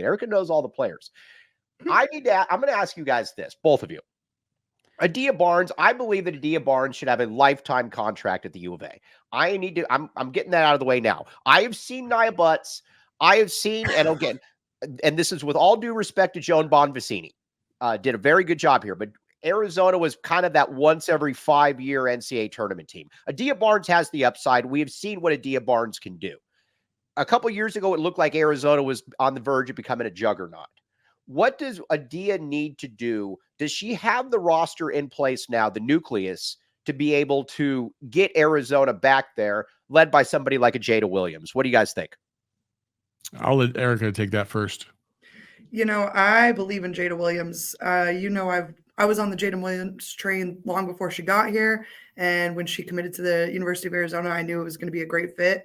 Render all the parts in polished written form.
Erica knows all the players. I'm going to ask you guys this, both of you. Adia Barnes, I believe that Adia Barnes should have a lifetime contract at the U of A. I'm getting that out of the way now. I have seen Nia Butts. I have seen, and again, and this is with all due respect to Joan Bonvicini, did a very good job here, but Arizona was kind of that once every 5-year NCAA tournament team. Adia Barnes has the upside. We have seen what Adia Barnes can do. A couple years ago, it looked like Arizona was on the verge of becoming a juggernaut. What does Adia need to do? Does she have the roster in place now, the nucleus, to be able to get Arizona back there, led by somebody like a Jada Williams? What do you guys think? I'll let Erica take that first. I believe in Jada Williams. I was on the Jada Williams train long before she got here. And when she committed to the University of Arizona, I knew it was going to be a great fit.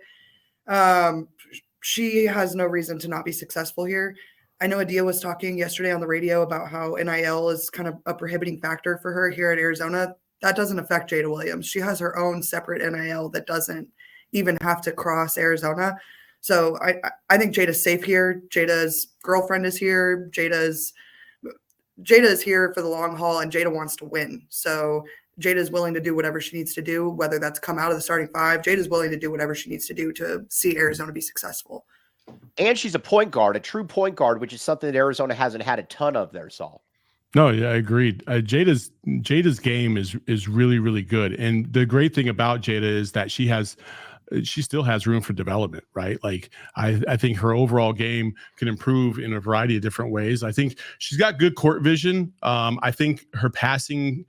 She has no reason to not be successful here. I know Adia was talking yesterday on the radio about how NIL is kind of a prohibiting factor for her here at Arizona. That doesn't affect Jada Williams. She has her own separate NIL that doesn't even have to cross Arizona. So I think Jada's safe here. Jada's girlfriend is here. Jada is here for the long haul, and Jada wants to win. So Jada is willing to do whatever she needs to do, whether that's come out of the starting five. Jada's willing to do whatever she needs to do to see Arizona be successful. And she's a point guard, a true point guard, which is something that Arizona hasn't had a ton of there, Saul. No, yeah, I agreed. Jada's game is really, really good. And the great thing about Jada is that she still has room for development, right? Like I think her overall game can improve in a variety of different ways. I think she's got good court vision. I think her passing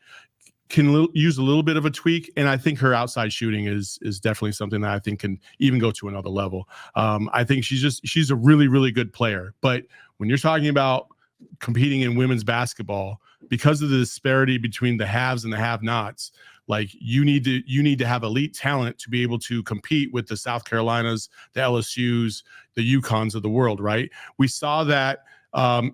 can use a little bit of a tweak, and I think her outside shooting is definitely something that I think can even go to another level. I think she's a really, really good player. But when you're talking about competing in women's basketball, because of the disparity between the haves and the have-nots, like you need to have elite talent to be able to compete with the South Carolinas, the LSUs, the UConns of the world, right? We saw that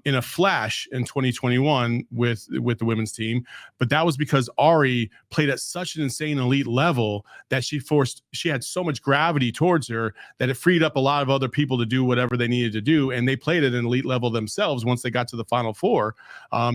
in a flash in 2021 with the women's team, but that was because Ari played at such an insane elite level that she had so much gravity towards her that it freed up a lot of other people to do whatever they needed to do, and they played at an elite level themselves once they got to the Final Four.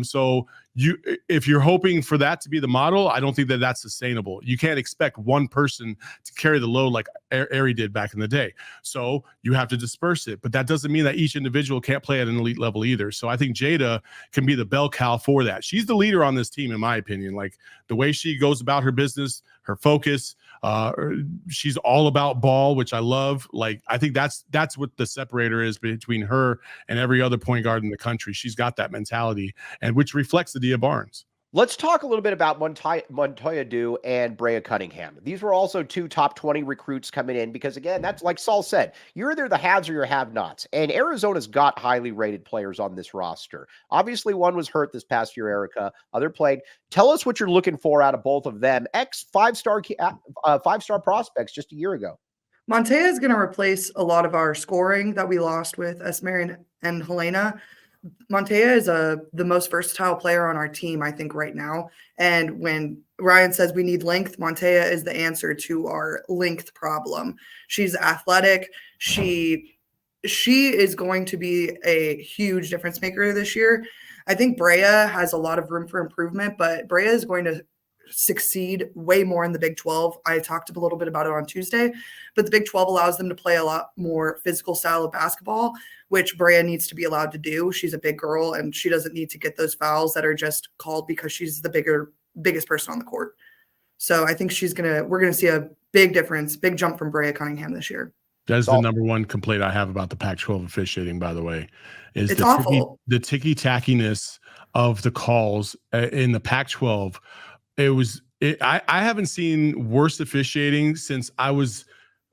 So if you're hoping for that to be the model, I don't think that that's sustainable. You can't expect one person to carry the load like Ari did back in the day. So you have to disperse it, but that doesn't mean that each individual can't play at an elite level either. So I think Jada can be the bell cow for that. She's the leader on this team, in my opinion. Like the way she goes about her business, her focus, she's all about ball, which I love. Like I think that's what the separator is between her and every other point guard in the country. She's got that mentality, and which reflects Adia Barnes. Let's talk a little bit about Montoya Dew and Brea Cunningham. These were also two top 20 recruits coming in because, again, that's like Saul said, you're either the haves or your have-nots. And Arizona's got highly rated players on this roster. Obviously, one was hurt this past year, Erica. Other played. Tell us what you're looking for out of both of them. Five-star prospects just a year ago. Montoya is going to replace a lot of our scoring that we lost with Esmeri and Helena. Montoya is the most versatile player on our team, I think, right now. And when Ryan says we need length, Montoya is the answer to our length problem. She's athletic. She is going to be a huge difference maker this year. I think Brea has a lot of room for improvement, but Brea is going to succeed way more in the Big 12. I talked a little bit about it on Tuesday, but the Big 12 allows them to play a lot more physical style of basketball, which Brea needs to be allowed to do. She's a big girl, and she doesn't need to get those fouls that are just called because she's the biggest person on the court. So I think we're going to see a big difference, big jump from Brea Cunningham this year. That is the number one complaint I have about the Pac-12 officiating, by the way, is it's awful. The ticky-tackiness of the calls in the Pac-12. I haven't seen worse officiating since I was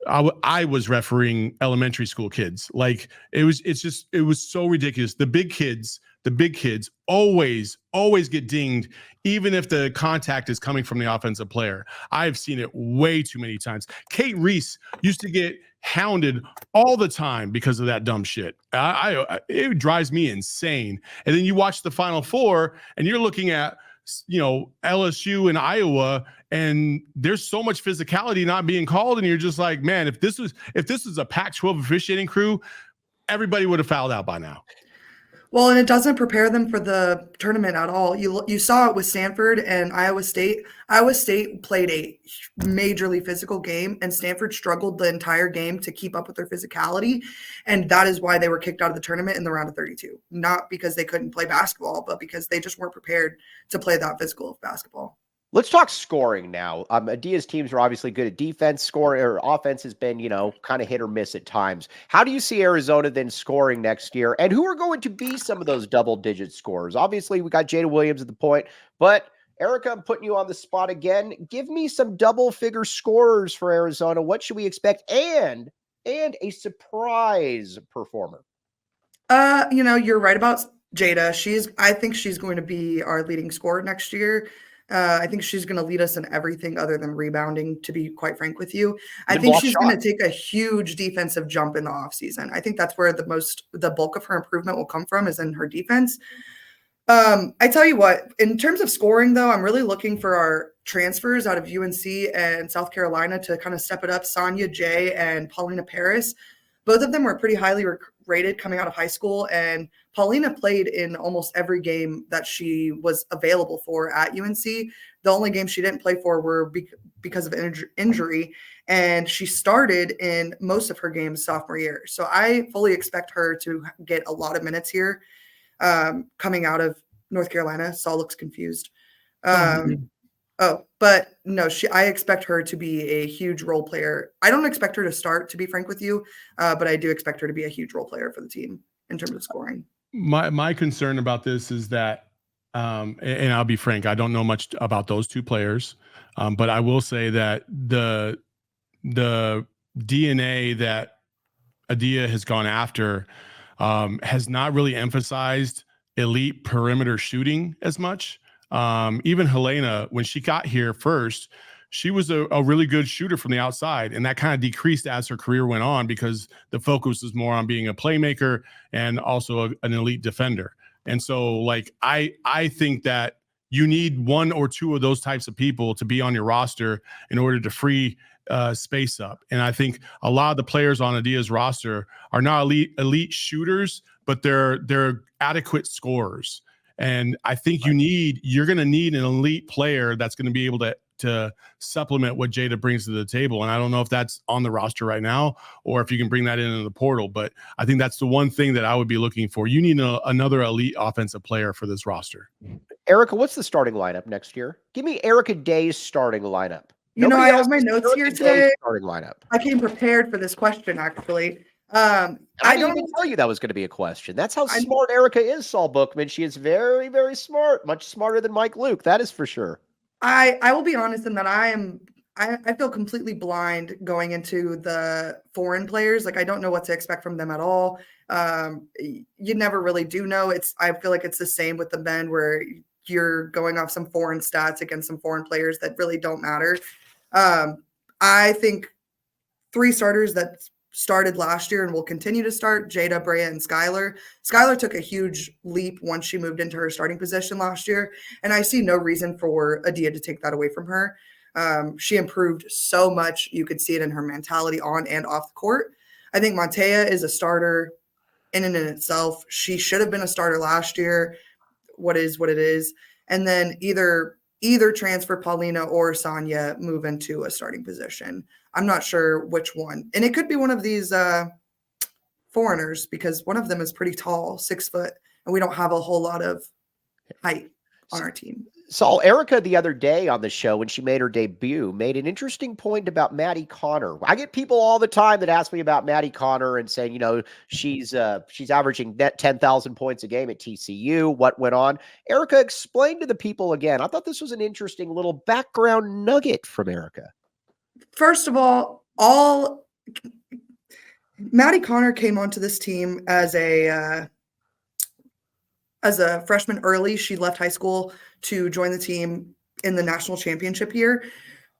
refereeing elementary school kids. Like it was so ridiculous. The big kids always get dinged, even if the contact is coming from the offensive player. I've seen it way too many times. Kate Reese used to get hounded all the time because of that dumb shit. It drives me insane. And then you watch the Final Four and you're looking at, LSU and Iowa, and there's so much physicality not being called, and you're just like, man, if this was a Pac-12 officiating crew, everybody would have fouled out by now. Well, and it doesn't prepare them for the tournament at all. You saw it with Stanford and Iowa State. Iowa State played a majorly physical game, and Stanford struggled the entire game to keep up with their physicality, and that is why they were kicked out of the tournament in the round of 32. Not because they couldn't play basketball, but because they just weren't prepared to play that physical basketball. Let's talk scoring now. Adia's teams are obviously good at defense. Scoring or offense has been, kind of hit or miss at times. How do you see Arizona then scoring next year? And who are going to be some of those double-digit scorers? Obviously, we got Jada Williams at the point, but Erica, I'm putting you on the spot again. Give me some double-figure scorers for Arizona. What should we expect? And a surprise performer. You're right about Jada. I think she's going to be our leading scorer next year. I think she's going to lead us in everything other than rebounding, to be quite frank with you. I think she's going to take a huge defensive jump in the offseason. I think that's where the bulk of her improvement will come from, is in her defense. I tell you what, in terms of scoring, though, I'm really looking for our transfers out of UNC and South Carolina to kind of step it up. Sonia Jay and Paulina Paris. Both of them were pretty highly rated coming out of high school, and Paulina played in almost every game that she was available for at UNC. The only game she didn't play for were because of injury, and she started in most of her games sophomore year. So I fully expect her to get a lot of minutes here coming out of North Carolina. Saul looks confused. But no, I expect her to be a huge role player. I don't expect her to start, to be frank with you, but I do expect her to be a huge role player for the team in terms of scoring. My concern about this is that, and I'll be frank, I don't know much about those two players, but I will say that the DNA that Adia has gone after has not really emphasized elite perimeter shooting as much. Even Helena, when she got here first, she was a really good shooter from the outside, and that kind of decreased as her career went on because the focus was more on being a playmaker and also an elite defender. And so, I think that you need one or two of those types of people to be on your roster in order to free space up. And I think a lot of the players on Adia's roster are not elite shooters, but they're adequate scorers. And I think you're going to need an elite player that's going to be able to supplement what Jada brings to the table. And I don't know if that's on the roster right now or if you can bring that into the portal, but I think that's the one thing that I would be looking for. You need another elite offensive player for this roster. Erica, what's the starting lineup next year? Give me Erica Day's starting lineup. I have my notes here today. Starting lineup. I came prepared for this question, actually. I didn't even tell you that was going to be a question. That's how smart Erica is, Saul Bookman. She is very, very smart, much smarter than Mike Luke. That is for sure. I will be honest in that I feel completely blind going into the foreign players. I don't know what to expect from them at all. You never really do know. I feel like it's the same with the men where you're going off some foreign stats against some foreign players that really don't matter. I think 3 starters that started last year and will continue to start: Jada, Brea, and Skylar. Skylar took a huge leap once she moved into her starting position last year, and I see no reason for Adia to take that away from her. She improved so much. You could see it in her mentality on and off the court. I think Montea is a starter in and in itself. She should have been a starter last year. What it is. And then either transfer Paulina or Sonia move into a starting position. I'm not sure which one. And it could be one of these foreigners, because one of them is pretty tall, 6 foot, and we don't have a whole lot of height on our team. Saul, Erica the other day on the show, when she made her debut, made an interesting point about Maddie Connor. I get people all the time that ask me about Maddie Connor and saying, she's averaging net 10,000 points a game at TCU. What went on? Erica, explain to the people again. I thought this was an interesting little background nugget from Erica. First of all, Maddie Connor came onto this team as a freshman early. She left high school to join the team in the national championship year.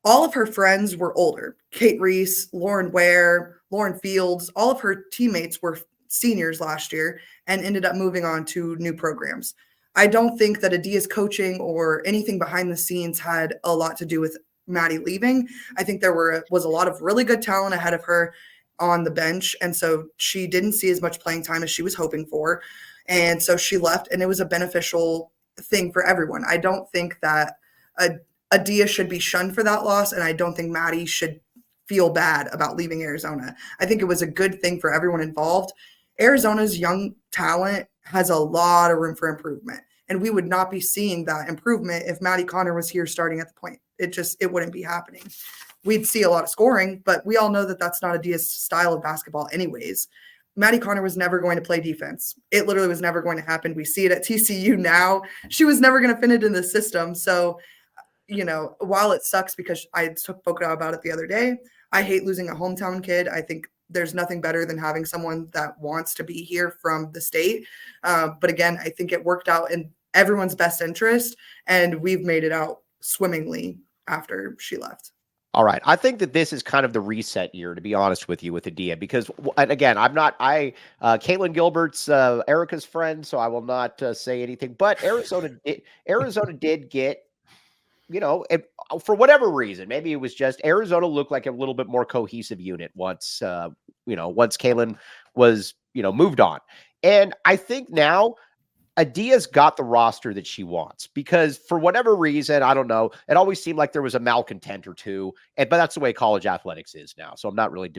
All of her friends were older. Kate Reese, Lauren Ware, Lauren Fields, all of her teammates were seniors last year and ended up moving on to new programs. I don't think that Adia's coaching or anything behind the scenes had a lot to do with Maddie leaving. I think there was a lot of really good talent ahead of her on the bench, and so she didn't see as much playing time as she was hoping for. And so she left, and it was a beneficial thing for everyone. I don't think that Adia should be shunned for that loss, and I don't think Maddie should feel bad about leaving Arizona. I think it was a good thing for everyone involved. Arizona's young talent has a lot of room for improvement, and we would not be seeing that improvement if Maddie Connor was here starting at the point. It wouldn't be happening. We'd see a lot of scoring, but we all know that that's not Adia's style of basketball anyways. Maddie Connor was never going to play defense. It literally was never going to happen. We see it at TCU now. She was never going to fit in the system. So, while it sucks because I spoke about it the other day, I hate losing a hometown kid. I think there's nothing better than having someone that wants to be here from the state. But again, I think it worked out in everyone's best interest, and we've made it out swimmingly after she left. All right. I think that this is kind of the reset year, to be honest with you, with Adia, because, and again, Caitlin Gilbert's Erica's friend, so I will not say anything, but Arizona did get, for whatever reason, maybe it was just Arizona looked like a little bit more cohesive unit once Caitlin was, moved on. And I think now Adia's got the roster that she wants, because for whatever reason, I don't know, it always seemed like there was a malcontent or two, but that's the way college athletics is now. So I'm not really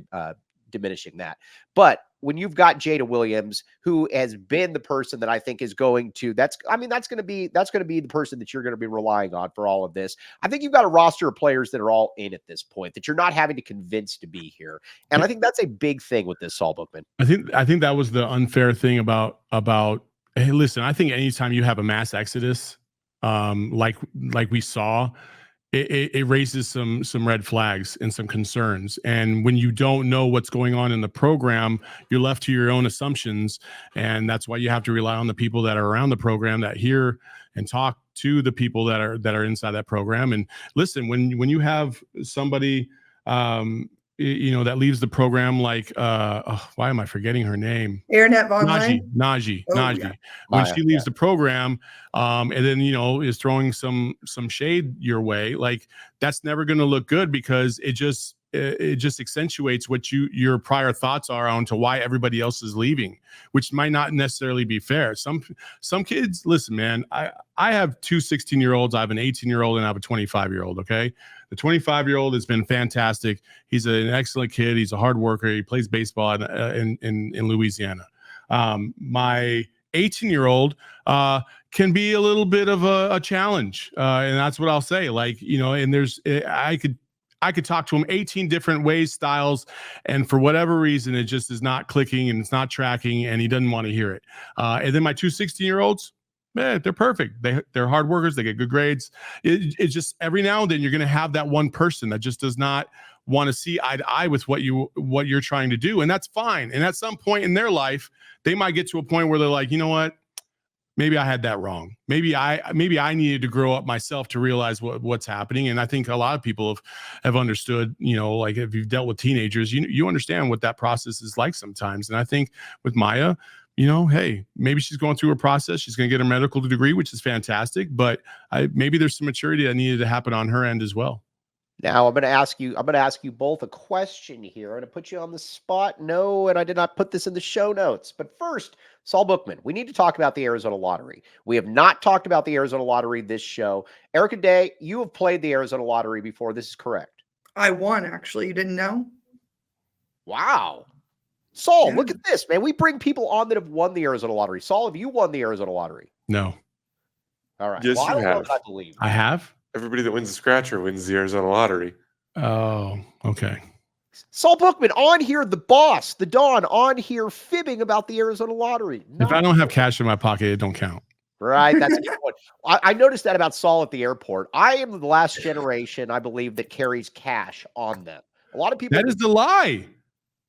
diminishing that. But when you've got Jada Williams, who has been the person that I think is going to, that's going to be the person that you're going to be relying on for all of this. I think you've got a roster of players that are all in at this point that you're not having to convince to be here. And I think that's a big thing with this, Saul Bookman. I think that was the unfair thing about, hey, listen, I think anytime you have a mass exodus, like we saw, it raises some red flags and some concerns. And when you don't know what's going on in the program, you're left to your own assumptions. And that's why you have to rely on the people that are around the program, that hear and talk to the people that are inside that program. And listen, when you have somebody, that leaves the program, like why am I forgetting her name? Aaronette Von Najee. Yeah. When she leaves the program, and then is throwing some shade your way, like that's never going to look good, because it just accentuates what your prior thoughts are onto why everybody else is leaving, which might not necessarily be fair. Some kids, listen, man, I have two 16-year-olds, I have an 18-year-old, and I have a 25-year-old. Okay. The 25-year-old has been fantastic. He's an excellent kid. He's a hard worker. He plays baseball in Louisiana. My 18-year-old can be a little bit of a challenge. And that's what I'll say. Like, and I could talk to him 18 different ways, styles, and for whatever reason, it just is not clicking and it's not tracking, and he doesn't want to hear it. And then my two 16-year-olds, man, they're perfect. They're hard workers. They get good grades. It's just every now and then you're going to have that one person that just does not want to see eye to eye with what you're trying to do, and that's fine. And at some point in their life, they might get to a point where they're like, you know what? Maybe I had that wrong. Maybe I needed to grow up myself to realize what's happening. And I think a lot of people have understood, like if you've dealt with teenagers, you understand what that process is like sometimes. And I think with Maya, hey, maybe she's going through a process. She's going to get her medical degree, which is fantastic. But maybe there's some maturity that needed to happen on her end as well. Now I'm going to ask you both a question here. I'm going to put you on the spot. No, and I did not put this in the show notes. But first, Saul Bookman, we need to talk about the Arizona Lottery. We have not talked about the Arizona Lottery this show. Erica Day, you have played the Arizona Lottery before. This is correct. I won, actually. You didn't know? Wow. Saul, Look at this, man. We bring people on that have won the Arizona Lottery. Saul, have you won the Arizona Lottery? No. All right. Yes, you have. I believe. I have? Everybody that wins the scratcher wins the Arizona Lottery. Oh, okay. Saul Bookman on here, the boss, the Don on here fibbing about the Arizona Lottery. If I don't have cash in my pocket, it don't count. Right. That's a good one. I noticed that about Saul at the airport. I am the last generation, I believe, that carries cash on them. A lot of people. That is the lie.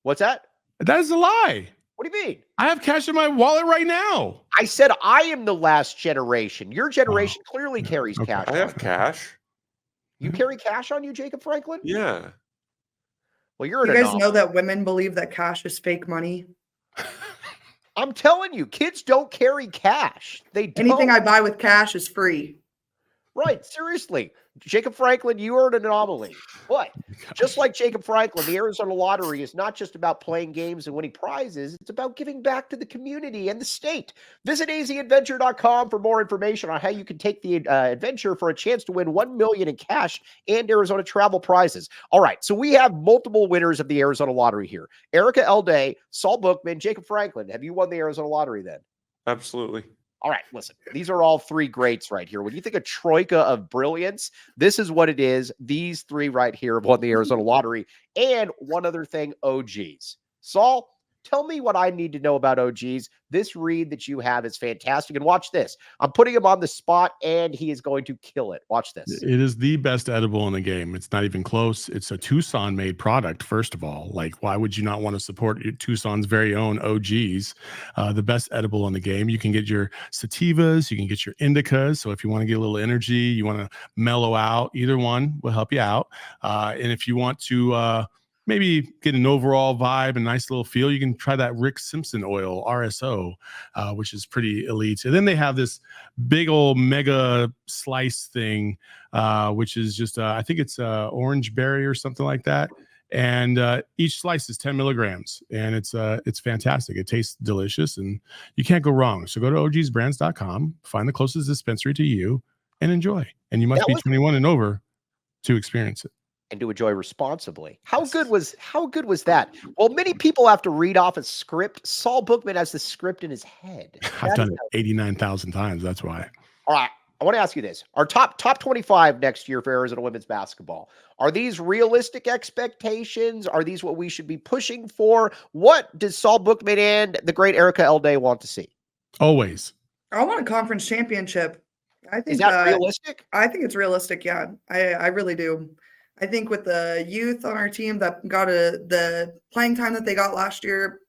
What's that? That is a lie. What do you mean? I have cash in my wallet right now. I said I am the last generation. Your generation clearly carries cash. I have cash. You carry cash on you, Jacob Franklin? Yeah. Well, you guys know that women believe that cash is fake money? I'm telling you, kids don't carry cash. They don't. Anything I buy with cash is free. Right. Seriously. Jacob Franklin, you are an anomaly. But just like Jacob Franklin, the Arizona Lottery is not just about playing games and winning prizes. It's about giving back to the community and the state. Visit azadventure.com for more information on how you can take the adventure for a chance to win $1 million in cash and Arizona travel prizes. All right, so we have multiple winners of the Arizona Lottery here. Erica Elday, Saul Bookman, Jacob Franklin. Have you won the Arizona Lottery then? Absolutely. All right, listen, these are all three greats right here. When you think of troika of brilliance, this is what it is. These three right here have won the Arizona Lottery. And one other thing, OGs. Saul, tell me what I need to know about OGs. This read that you have is fantastic. And watch this. I'm putting him on the spot, and he is going to kill it. Watch this. It is the best edible in the game. It's not even close. It's a Tucson-made product, first of all. Like, why would you not want to support Tucson's very own OGs? The best edible in the game. You can get your sativas. You can get your indicas. So if you want to get a little energy, you want to mellow out, either one will help you out. And if you want to maybe get an overall vibe, a nice little feel, you can try that Rick Simpson oil, RSO, which is pretty elite. And then they have this big old mega slice thing, which is just, I think it's orange berry or something like that. And each slice is 10 milligrams, and it's fantastic. It tastes delicious, and you can't go wrong. So go to ogsbrands.com, find the closest dispensary to you, and enjoy. And you must be 21 and over to experience it. And to enjoy responsibly. How good was that? Well, many people have to read off a script. Saul Bookman has the script in his head. I've done it 89,000 times. That's why. All right. I want to ask you this. Our top 25 next year for Arizona women's basketball. Are these realistic expectations? Are these what we should be pushing for? What does Saul Bookman and the great Erica Elday want to see? Always. I want a conference championship. I think Is that realistic? I think it's realistic. Yeah, I really do. I think with the youth on our team that got the playing time that they got last year,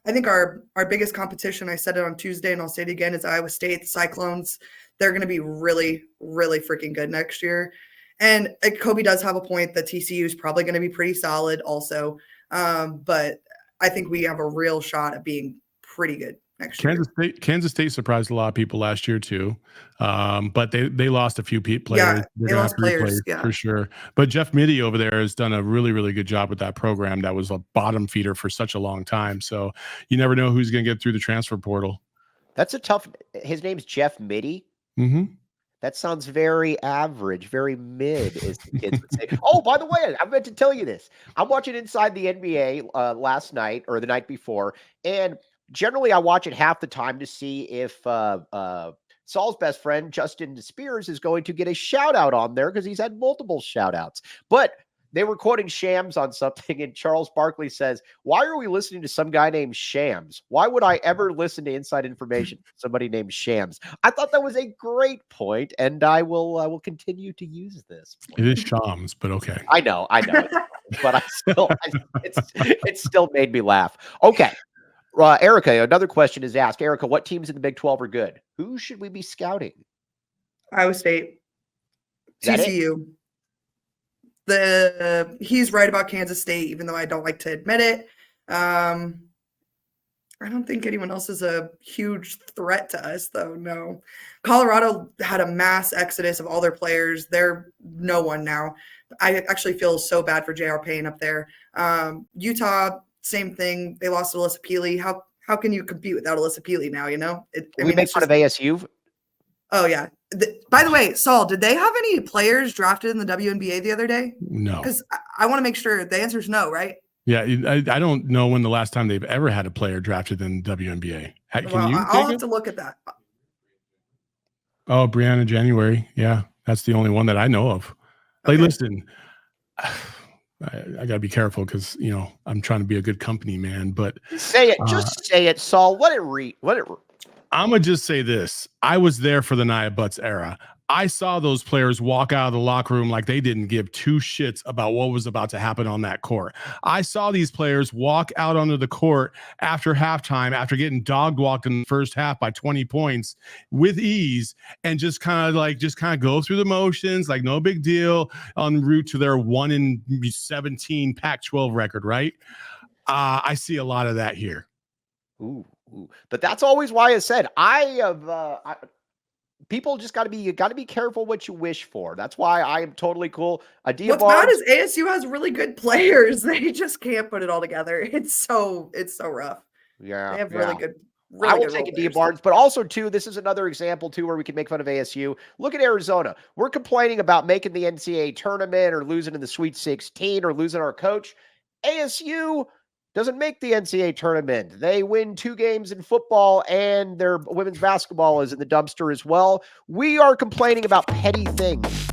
I think our biggest competition, I said it on Tuesday and I'll say it again, is Iowa State, the Cyclones. They're going to be really, really freaking good next year. And Kobe does have a point that TCU is probably going to be pretty solid also. But I think we have a real shot at being pretty good next year. Kansas State surprised a lot of people last year too, but they lost a few players. Yeah, they lost players, yeah, for sure. But Jeff Mitty over there has done a really, really good job with that program. That was a bottom feeder for such a long time. So you never know who's going to get through the transfer portal. That's a tough. His name's Jeff Mitty. Mm-hmm. That sounds very average, very mid, as the kids would say. Oh, by the way, I meant to tell you this. I'm watching Inside the NBA last night or the night before, and generally I watch it half the time to see if Saul's best friend, Justin Spears, is going to get a shout out on there because he's had multiple shout outs. But they were quoting Shams on something, and Charles Barkley says, "Why are we listening to some guy named Shams? Why would I ever listen to inside information from somebody named Shams?" I thought that was a great point, and I will continue to use this point. It is Shams, but okay. I know, but it still made me laugh. Okay. Erica, another question is asked. Erica, what teams in the Big 12 are good? Who should we be scouting? Iowa State. TCU. He's right about Kansas State, even though I don't like to admit it. I don't think anyone else is a huge threat to us, though. No. Colorado had a mass exodus of all their players. They're no one now. I actually feel so bad for J.R. Payne up there. Utah, same thing. They lost Alyssa Peely. How can you compete without Alyssa Peely now, you know? We make fun of ASU. Oh, yeah. By the way, Saul, did they have any players drafted in the WNBA the other day? No. Because I want to make sure the answer is no, right? Yeah, I don't know when the last time they've ever had a player drafted in WNBA. I'll have to look at that. Oh, Brianna January. Yeah, that's the only one that I know of. Like, Okay. listen, I got to be careful because, I'm trying to be a good company man. But say it. Just say it, Saul. Let it read. I'm going to just say this. I was there for the Nia Butts era. I saw those players walk out of the locker room like they didn't give two shits about what was about to happen on that court. I saw these players walk out onto the court after halftime, after getting dog walked in the first half by 20 points with ease, and just kind of go through the motions, like no big deal, en route to their 1-17 Pac-12 record, right? I see a lot of that here. Ooh. But that's always why I said I have people just you got to be careful what you wish for. That's why I am totally cool. Adia What's bad Barnes, is ASU has really good players. They just can't put it all together. It's so rough. yeah, They have yeah. really good. I will Good take role Adia players. Barnes, but also too, this is another example too where we can make fun of ASU. Look at Arizona. We're complaining about making the NCAA tournament or losing in the Sweet 16 or losing our coach. ASU doesn't make the NCAA tournament. They win 2 games in football, and their women's basketball is in the dumpster as well. We are complaining about petty things.